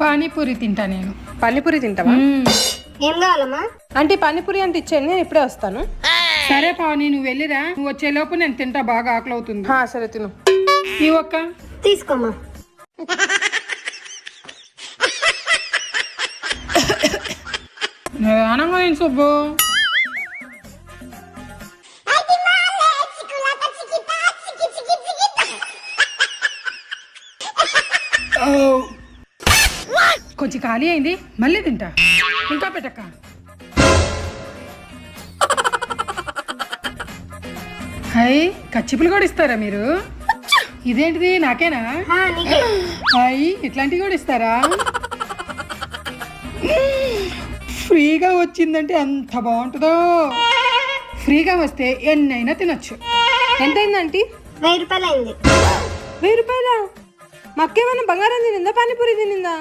పానీపూరి తింటా నేను. పానీపూరి తింటావా? ఏం కావాలమ్మా? అంటే పానీపూరి అంటే ఇచ్చేయండి, నేను ఇప్పుడే వస్తాను. సరే పావని, నువ్వు వెళ్ళిరా. నువ్వు వచ్చేలోపు నేను తింటా, బాగా ఆకలి అవుతుంది. సరే తిను. ఈ ఒక్క తీసుకోమ్మా. నిదానంగా నేను సుబ్బు. కొంచెం ఖాళీ అయింది, మళ్ళీ తింటా. ఇంకా పెట్టక్క. హై, కచ్చిపులు కూడా ఇస్తారా మీరు? ఇదేంటిది, నాకేనా? నీకే. హై, ఇట్లాంటివి కూడా ఇస్తారా? ఫ్రీగా వచ్చిందంటే ఎంత బాగుంటుందో. ఫ్రీగా వస్తే ఎన్నైనా తినొచ్చు. ఎంతైంది ఆంటీ? 1000 రూపాయలు అయింది. 1000 రూపాయలా? మక్కేమన్నా బంగారం తినిందా, పానీపూరి తినిందా?